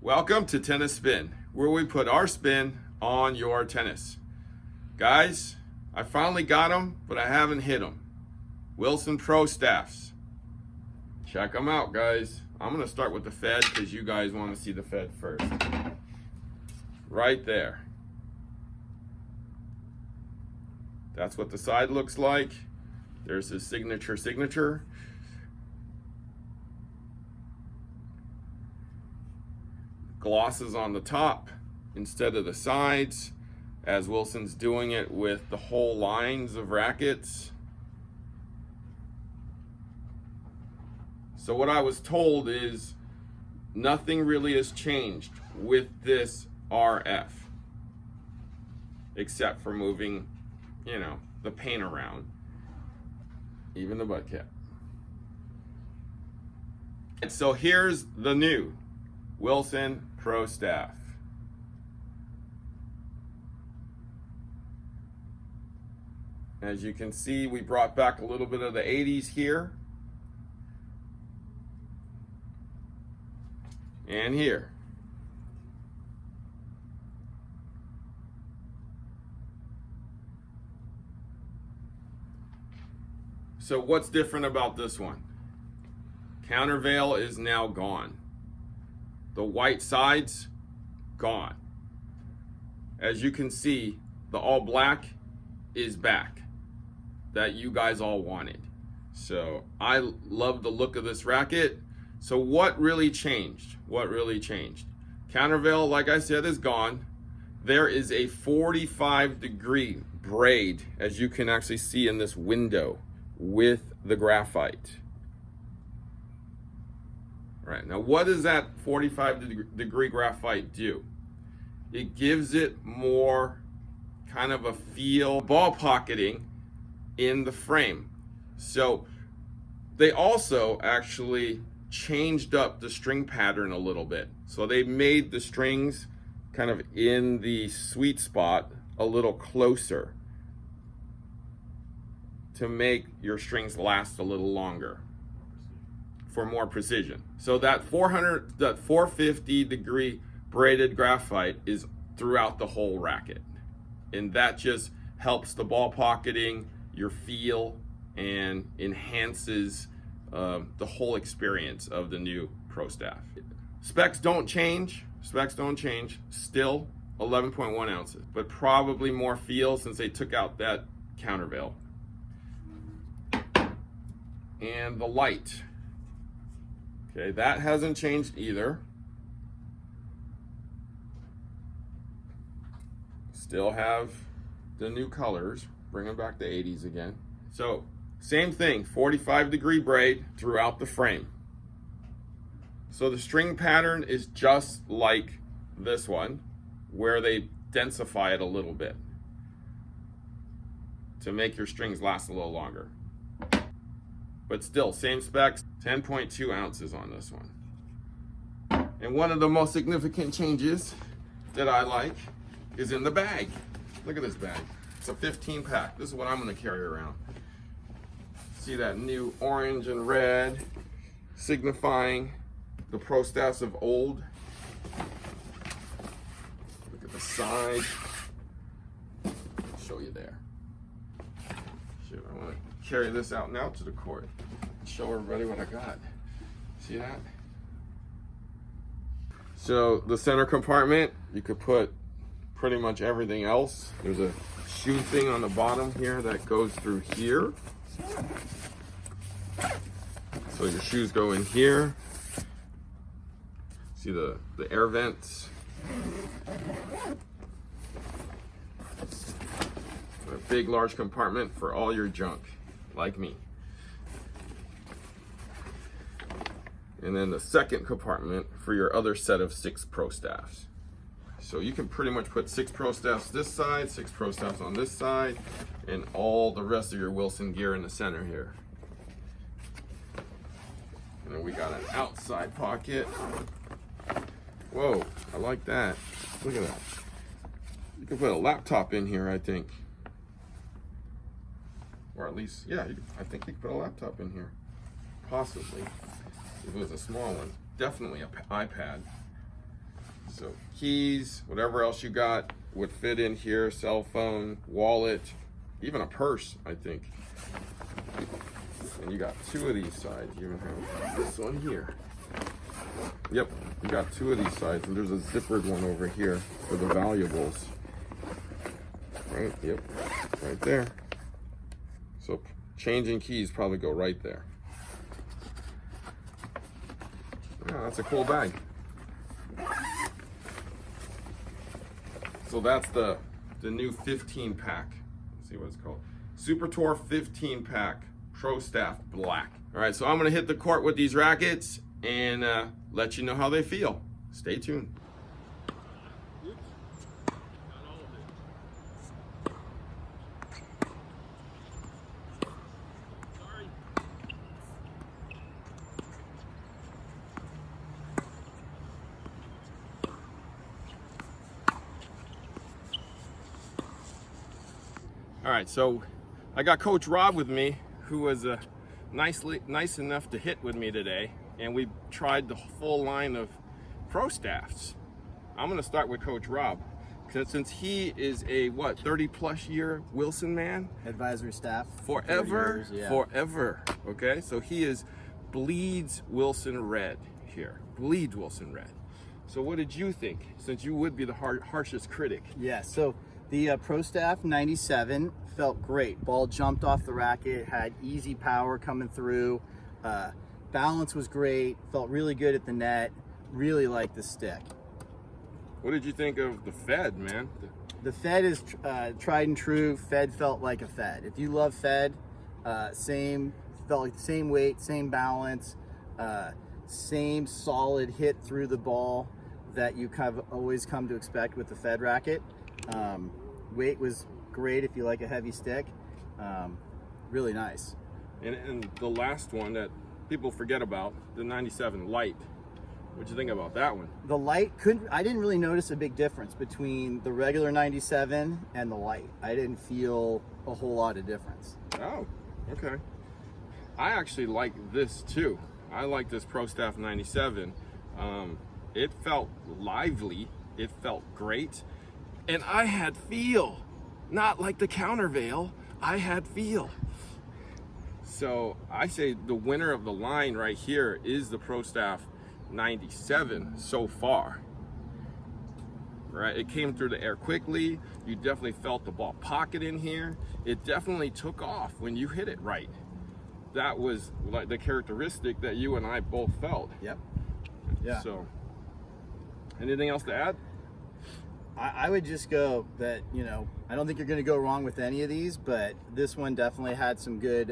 Welcome to Tennis Spin, where we put our spin on your tennis. Guys, I finally got them, but I haven't hit them. Wilson Pro Staffs. Check them out, guys. I'm going to start with the Fed because you guys want to see the Fed first. Right there. That's what the side looks like. There's his signature. Glosses on the top instead of the sides, as Wilson's doing it with the whole lines of rackets. So what I was told is nothing really has changed with this RF, except for moving, the paint around, even the butt cap. And so here's the new Wilson Pro Staff. As you can see, we brought back a little bit of the 80s here. And here. So what's different about this one? Countervail is now gone. The white sides, gone. As you can see, the all black is back, that you guys all wanted. So I love the look of this racket. So what really changed? Countervail, like I said, is gone. There is a 45-degree braid, as you can actually see in this window, with the graphite. Right, now what does that 45-degree graphite do? It gives it more kind of a feel, ball pocketing in the frame. So they also actually changed up the string pattern a little bit. So they made the strings kind of in the sweet spot a little closer to make your strings last a little longer for more precision. So that 450-degree braided graphite is throughout the whole racket. And that just helps the ball pocketing, your feel, and enhances the whole experience of the new Pro Staff. Specs don't change. Still 11.1 ounces, but probably more feel since they took out that countervail. And the light. Okay, that hasn't changed either. Still have the new colors, bringing back the 80s again. So same thing, 45-degree braid throughout the frame. So the string pattern is just like this one, where they densify it a little bit to make your strings last a little longer. But still, same specs, 10.2 ounces on this one. And one of the most significant changes that I like is in the bag. Look at this bag. It's a 15-pack. This is what I'm gonna carry around. See that new orange and red signifying the Pro Staffs of old. Look at the side. I'll show you there. Shoot, I wanna carry this out now to the court. Show everybody what I got. See that? So the center compartment, you could put pretty much everything else. There's a shoe thing on the bottom here that goes through here. So your shoes go in here. See the air vents. A big, large compartment for all your junk, like me. And then the second compartment for your other set of 6 Pro Staffs. So you can pretty much put 6 Pro Staffs this side, 6 Pro Staffs on this side, and all the rest of your Wilson gear in the center here. And then we got an outside pocket. Whoa, I like that. Look at that. You can put a laptop in here, I think. Or at least, yeah, I think you could put a laptop in here. Possibly. If it was a small one. Definitely an iPad. So keys, whatever else you got would fit in here, cell phone, wallet, even a purse, I think. And you got two of these sides. You even have this one here. Yep, you got two of these sides, and there's a zippered one over here for the valuables. Right, yep, right there. So changing keys probably go right there. Yeah, that's a cool bag. So that's the new 15 pack. Let's see what it's called. Super Tour 15 pack, Pro Staff Black. All right, so I'm gonna hit the court with these rackets and let you know how they feel. Stay tuned. All right, so I got Coach Rob with me, who was nice enough to hit with me today, and we tried the full line of pro staffs. I'm gonna start with Coach Rob, since he is a 30+ year Wilson man, advisory staff, forever, years, yeah. Forever. Okay, so he is bleeds Wilson red here, bleeds Wilson red. So what did you think, since you would be the harshest critic? Yeah, so the Pro Staff 97 felt great. Ball jumped off the racket, had easy power coming through. Balance was great, felt really good at the net. Really liked the stick. What did you think of the Fed, man? The Fed is tried and true. Fed felt like a Fed. If you love Fed, felt like the same weight, same balance, same solid hit through the ball that you kind of always come to expect with the Fed racket. Weight was great if you like a heavy stick. Really nice. And the last one that people forget about, the 97 Light. What'd you think about that one? The Light, I didn't really notice a big difference between the regular 97 and the Light. I didn't feel a whole lot of difference. Oh, okay. I actually like this too. I like this Pro Staff 97. It felt lively. It felt great. And I had feel. Not like the Countervail. I had feel. So I say the winner of the line right here is the Pro Staff 97 so far. Right? It came through the air quickly. You definitely felt the ball pocket in here. It definitely took off when you hit it right. That was like the characteristic that you and I both felt. Yep. Yeah. So, anything else to add? I would just go that, I don't think you're going to go wrong with any of these, but this one definitely had some good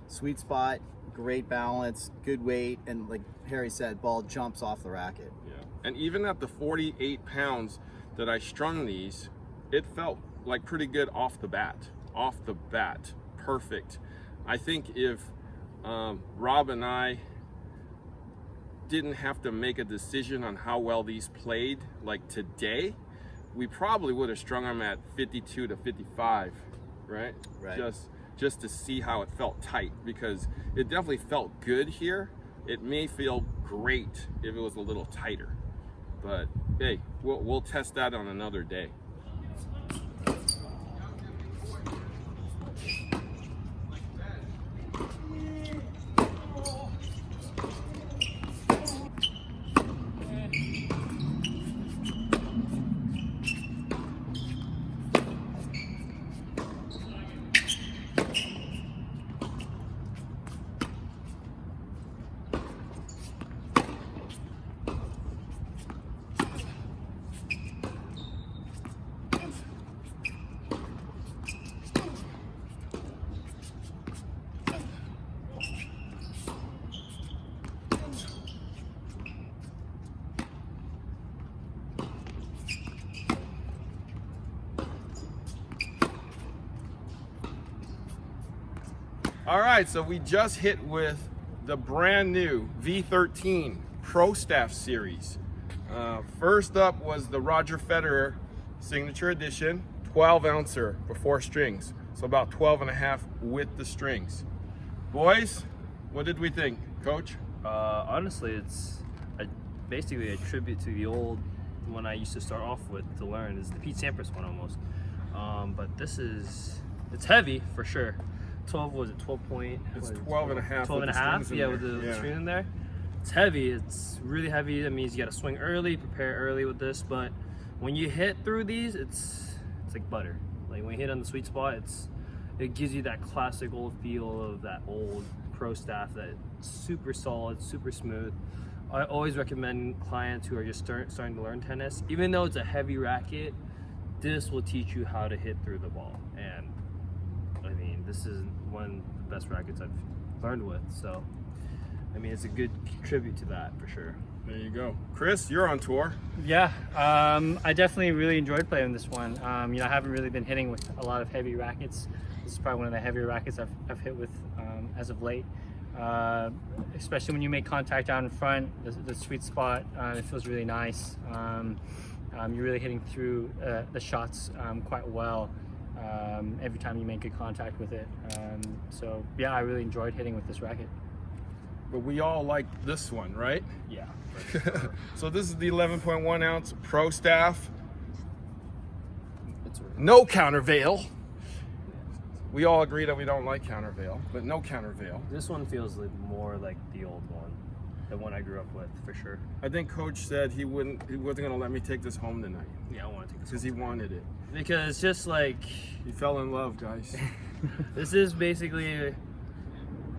sweet spot, great balance, good weight, and like Harry said, ball jumps off the racket. Yeah. And even at the 48 pounds that I strung these, it felt like pretty good off the bat. Off the bat. Perfect. I think if Rob and I didn't have to make a decision on how well these played like today, we probably would have strung them at 52 to 55, right? Right. Just to see how it felt tight, because it definitely felt good here. It may feel great if it was a little tighter, but hey, we'll test that on another day. All right, so we just hit with the brand new V13 Pro Staff Series. First up was the Roger Federer Signature Edition, 12 ouncer before strings. So about 12 and a half with the strings. Boys, what did we think, Coach? Honestly, it's basically a tribute to the old one I used to start off with to learn. Is the Pete Sampras one almost. But it's heavy for sure. 12, was it 12 point? It's 12 and a half. 12 and a half, yeah, with the string in there. It's heavy, it's really heavy. That means you gotta swing early, prepare early with this, but when you hit through these, it's like butter. Like when you hit on the sweet spot, it gives you that classic old feel of that old pro staff, that super solid, super smooth. I always recommend clients who are just starting to learn tennis, even though it's a heavy racket, this will teach you how to hit through the ball. And I mean, this is one of the best rackets I've learned with, so I mean, it's a good tribute to that for sure. There you go. Chris, you're on tour. Yeah, I definitely really enjoyed playing this one. You know, I haven't really been hitting with a lot of heavy rackets. This is probably one of the heavier rackets I've hit with as of late. Especially when you make contact out in front, the sweet spot, it feels really nice. You're really hitting through the shots quite well every time you make good contact with it. So yeah, I really enjoyed hitting with this racket. But we all like this one, right? Yeah. So this is the 11.1 ounce Pro Staff. It's No Countervail. We all agree that we don't like Countervail, but no Countervail. This one feels like more like the old one, the one I grew up with for sure. I think Coach said he wasn't gonna let me take this home tonight Yeah, I want to take this because he wanted it. because just like He fell in love, guys. this is basically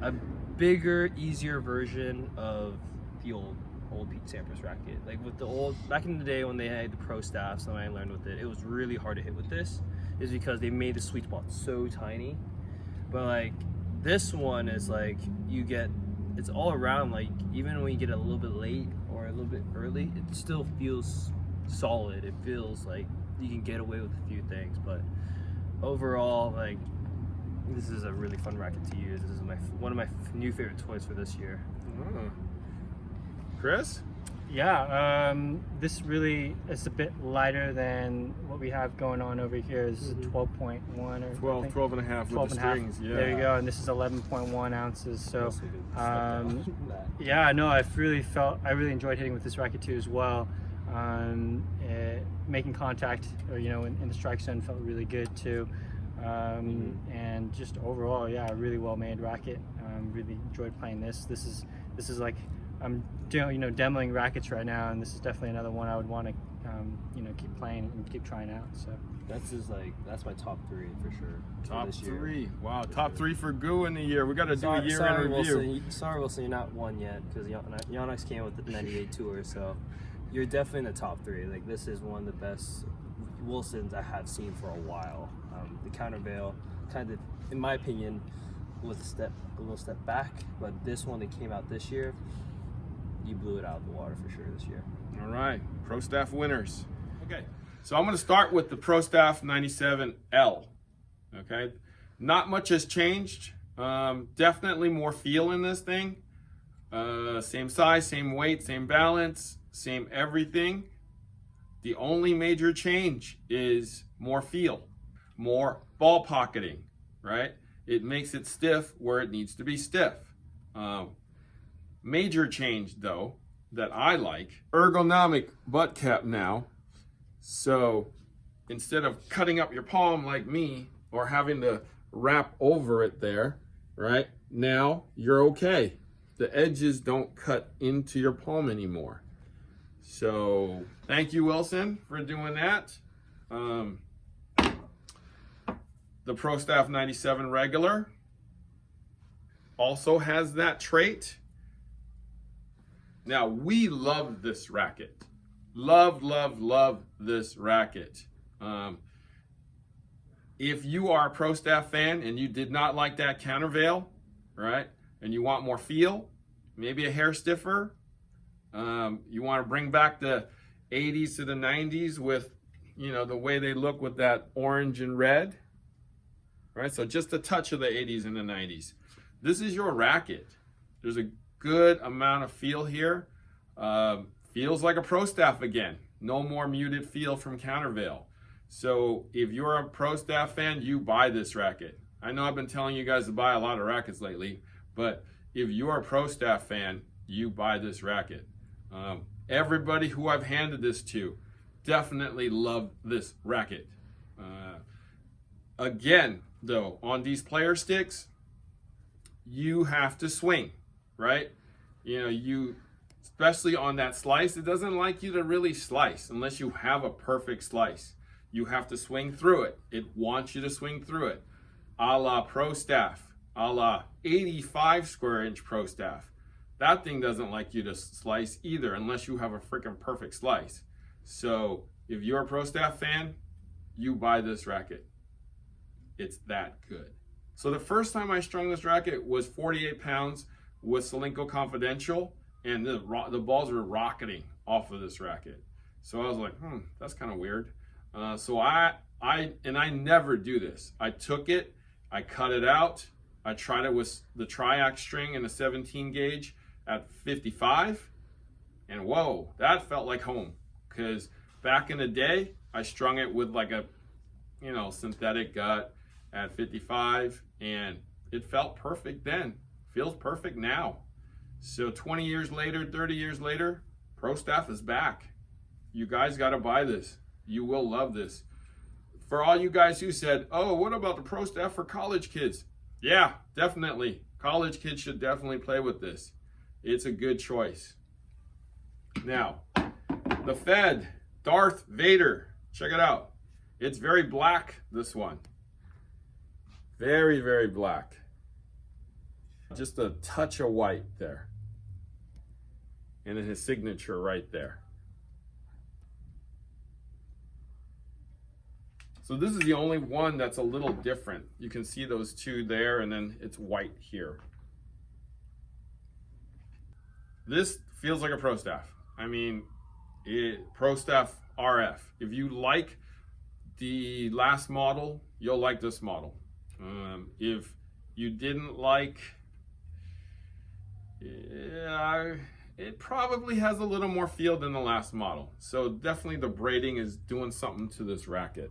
a bigger, easier version of the old Pete Sampras racket. Like with the old, back in the day when they had the pro staffs and I learned with it, it was really hard to hit with this, is because they made the sweet spot so tiny. But like this one is like, it's all around, like even when you get a little bit late or a little bit early, it still feels solid. It feels like you can get away with a few things, but overall, like, this is a really fun racket to use. This is one of my new favorite toys for this year. Oh. Chris? Yeah, this really is a bit lighter than what we have going on over here. This is a 12.1 or 12 and a half with the strings. Yeah. There you go, and this is 11.1 ounces. So, yeah, no, I really enjoyed hitting with this racket too as well. Making contact, or you know, in the strike zone felt really good too. And just overall, yeah, a really well made racket. Really enjoyed playing this. This is like, I'm demoing rackets right now, and this is definitely another one I would want to keep playing and keep trying out. So that's my top 3 for sure. Top this year. 3. Wow, top 3 for Goo in the year. We got to do a year in review. Sorry, Wilson, you're not one yet because Yonex came with the 98 tour, so you're definitely in the top 3. Like, this is one of the best Wilsons I have seen for a while. The Countervail, kind of, in my opinion, was a little step back, but this one that came out this year, you blew it out of the water for sure this year. All right, Pro Staff winners. Okay, so I'm going to start with the Pro Staff 97L. Okay, not much has changed. Definitely more feel in this thing. Same size, same weight, same balance, same everything. The only major change is more feel, more ball pocketing, right? It makes it stiff where it needs to be stiff. Major change, though, that I like, ergonomic butt cap now. So instead of cutting up your palm like me or having to wrap over it there, right? Now you're okay. The edges don't cut into your palm anymore. So thank you, Wilson, for doing that. The Pro Staff 97 regular also has that trait. Now, we love this racket. Love, love, love this racket. If you are a Pro Staff fan and you did not like that Countervail, right, and you want more feel, maybe a hair stiffer, you want to bring back the 80s to the 90s with, you know, the way they look with that orange and red, right? So just a touch of the 80s and the 90s. This is your racket. There's a good amount of feel here. Feels like a Pro Staff again. No more muted feel from Countervail. So if you're a Pro Staff fan, you buy this racket. I know I've been telling you guys to buy a lot of rackets lately, but if you're a Pro Staff fan, you buy this racket. Everybody who I've handed this to definitely love this racket. Again, though, on these player sticks, you have to swing, right? Especially on that slice, it doesn't like you to really slice unless you have a perfect slice. You have to swing through it. It wants you to swing through it. A la Pro Staff, a la 85 square inch Pro Staff. That thing doesn't like you to slice either unless you have a freaking perfect slice. So if you're a Pro Staff fan, you buy this racket. It's that good. So the first time I strung this racket was 48 pounds with Solinco Confidential, and the balls were rocketing off of this racket. So I was like, that's kind of weird. So I never do this. I took it, I cut it out, I tried it with the triax string and a 17 gauge at 55, and whoa, that felt like home. Because back in the day, I strung it with like a, synthetic gut at 55, and it felt perfect then. Feels perfect now. So 20 years later, 30 years later, Pro Staff is back. You guys got to buy this. You will love this. For all you guys who said, oh, what about the Pro Staff for college kids? Yeah, definitely. College kids should definitely play with this. It's a good choice. Now, the Fed, Darth Vader. Check it out. It's very black, this one. Very, very black. Just a touch of white there. And then his signature right there. So this is the only one that's a little different. You can see those two there, and then it's white here. This feels like a Pro Staff. I mean, Pro Staff RF. If you like the last model, you'll like this model. If you didn't like, it probably has a little more feel than the last model. So definitely the braiding is doing something to this racket.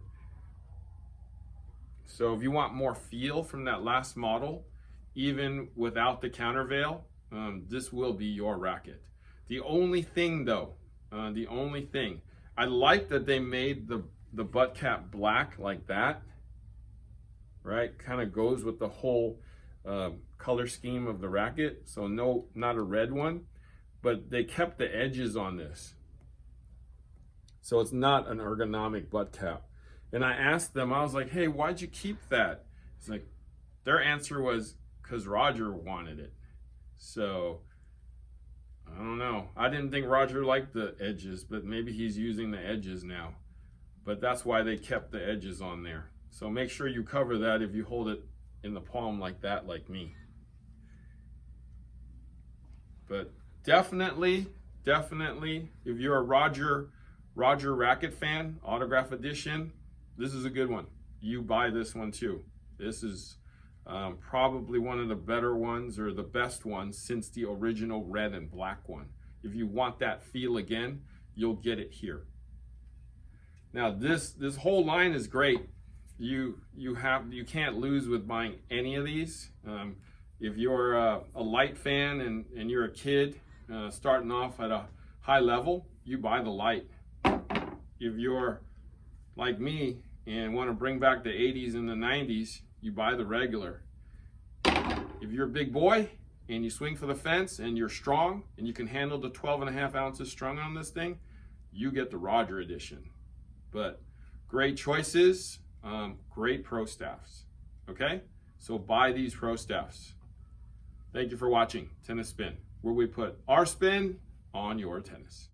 So if you want more feel from that last model, even without the countervail, this will be your racket. The only thing though, I like that they made the butt cap black like that, right? Kind of goes with the whole color scheme of the racket. So no, not a red one, but they kept the edges on this. So it's not an ergonomic butt cap. And I asked them, I was like, hey, why'd you keep that? It's like, their answer was, because Roger wanted it. So, I don't know. I didn't think Roger liked the edges, but maybe he's using the edges now. But that's why they kept the edges on there. So make sure you cover that if you hold it in the palm like that, like me. But definitely, if you're a Roger racket fan, autograph edition, this is a good one. You buy this one too. This is probably one of the better ones or the best ones since the original red and black one. If you want that feel again, you'll get it here. Now this whole line is great. You can't lose with buying any of these. If you're a light fan and you're a kid starting off at a high level, you buy the light. If you're like me and want to bring back the 80s and the 90s, you buy the regular. If you're a big boy and you swing for the fence and you're strong and you can handle the 12.5 ounces strung on this thing, you get the Roger edition. But great choices, great Pro Staffs. Okay, so buy these Pro Staffs. Thank you for watching Tennis Spin, where we put our spin on your tennis.